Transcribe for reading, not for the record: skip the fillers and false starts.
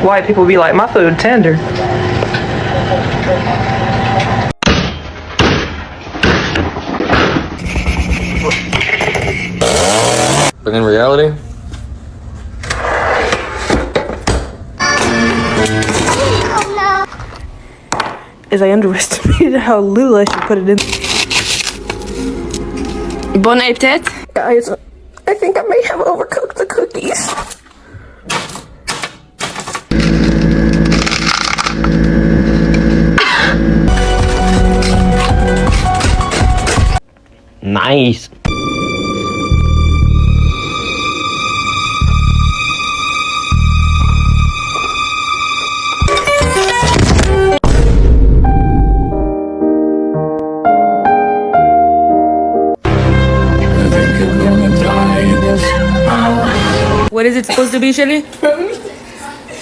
White people be like, my food tender. But in reality, As I underestimated how little I should put it in. Bon appetit. Guys, I think I may have overcooked the cookies. Nice. What is it supposed to be, Shelly?